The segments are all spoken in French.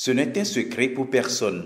Ce n'est un secret pour personne.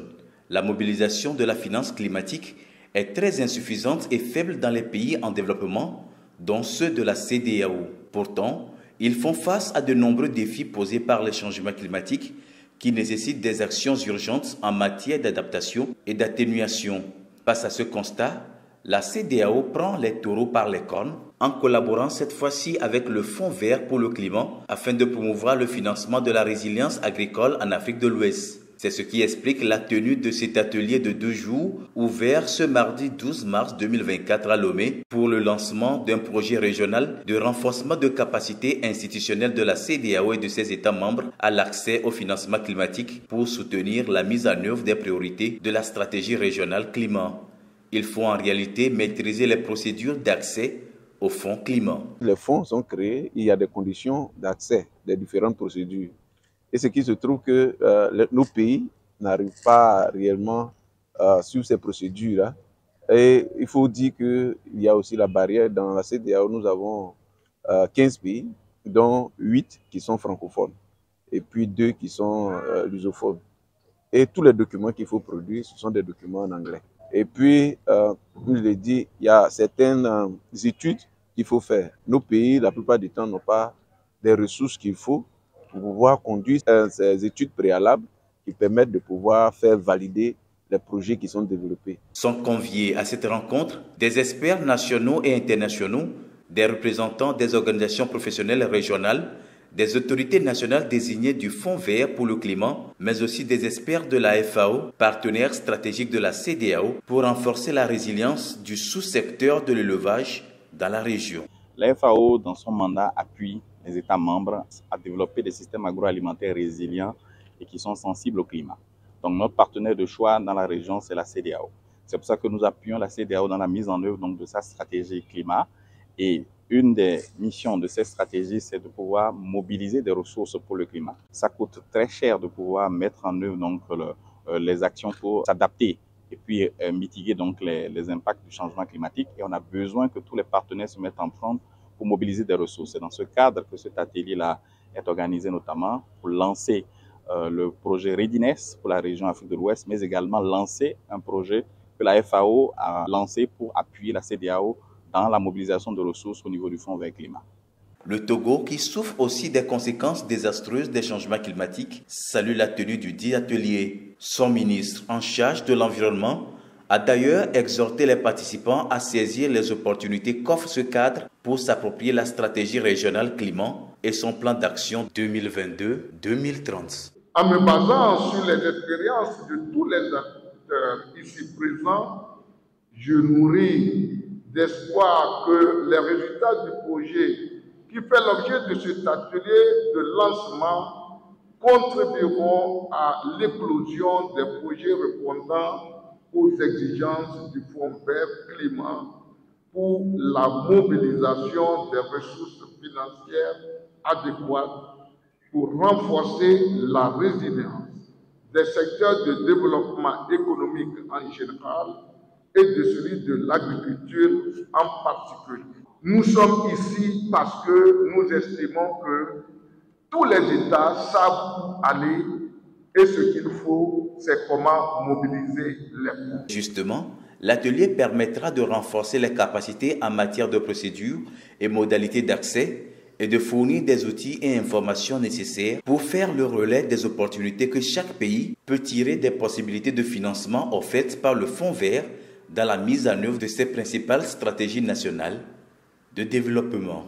La mobilisation de la finance climatique est très insuffisante et faible dans les pays en développement, dont ceux de la CEDEAO. Pourtant, ils font face à de nombreux défis posés par les changements climatiques qui nécessitent des actions urgentes en matière d'adaptation et d'atténuation. Face à ce constat, la CEDEAO prend les taureaux par les cornes en collaborant cette fois-ci avec le Fonds vert pour le climat afin de promouvoir le financement de la résilience agricole en Afrique de l'Ouest. C'est ce qui explique la tenue de cet atelier de 2 jours ouvert ce mardi 12 mars 2024 à Lomé pour le lancement d'un projet régional de renforcement de capacité institutionnelle de la CEDEAO et de ses États membres à l'accès au financement climatique pour soutenir la mise en œuvre des priorités de la stratégie régionale climat. Il faut en réalité maîtriser les procédures d'accès au fonds climat. Les fonds sont créés, il y a des conditions d'accès des différentes procédures. Et ce qui se trouve que nos pays n'arrivent pas réellement sur ces procédures-là. Et il faut dire qu'il y a aussi la barrière. Dans la CEDEAO, nous avons 15 pays, dont 8 qui sont francophones et puis 2 qui sont lusophones. Et tous les documents qu'il faut produire, ce sont des documents en anglais. Et puis, comme je l'ai dit, il y a certaines études qu'il faut faire. Nos pays, la plupart du temps, n'ont pas les ressources qu'il faut pour pouvoir conduire ces études préalables qui permettent de pouvoir faire valider les projets qui sont développés. Sont conviés à cette rencontre des experts nationaux et internationaux, des représentants des organisations professionnelles régionales, des autorités nationales désignées du Fonds vert pour le climat, mais aussi des experts de la FAO, partenaire stratégique de la CEDEAO, pour renforcer la résilience du sous-secteur de l'élevage dans la région. La FAO, dans son mandat, appuie les États membres à développer des systèmes agroalimentaires résilients et qui sont sensibles au climat. Donc notre partenaire de choix dans la région, c'est la CEDEAO. C'est pour ça que nous appuyons la CEDEAO dans la mise en œuvre de sa stratégie climat. Et une des missions de cette stratégie, c'est de pouvoir mobiliser des ressources pour le climat. Ça coûte très cher de pouvoir mettre en œuvre les actions pour s'adapter et puis mitiguer les impacts du changement climatique. Et on a besoin que tous les partenaires se mettent en front pour mobiliser des ressources. C'est dans ce cadre que cet atelier-là est organisé notamment pour lancer le projet Readiness pour la région Afrique de l'Ouest, mais également lancer un projet que la FAO a lancé pour appuyer la CEDEAO dans la mobilisation de ressources au niveau du Fonds vert climat. Le Togo, qui souffre aussi des conséquences désastreuses des changements climatiques, salue la tenue du dit atelier. Son ministre en charge de l'environnement a d'ailleurs exhorté les participants à saisir les opportunités qu'offre ce cadre pour s'approprier la stratégie régionale climat et son plan d'action 2022-2030. En me basant sur les expériences de tous les acteurs ici présents, je nourris d'espoir que les résultats du projet qui fait l'objet de cet atelier de lancement contribueront à l'éclosion des projets répondant aux exigences du Fonds vert climat pour la mobilisation des ressources financières adéquates pour renforcer la résilience des secteurs de développement économique en général et de celui de l'agriculture en particulier. Nous sommes ici parce que nous estimons que tous les États savent où aller et ce qu'il faut, c'est comment mobiliser les fonds. Justement, l'atelier permettra de renforcer les capacités en matière de procédures et modalités d'accès et de fournir des outils et informations nécessaires pour faire le relais des opportunités que chaque pays peut tirer des possibilités de financement offertes par le Fonds vert dans la mise en œuvre de ses principales stratégies nationales de développement.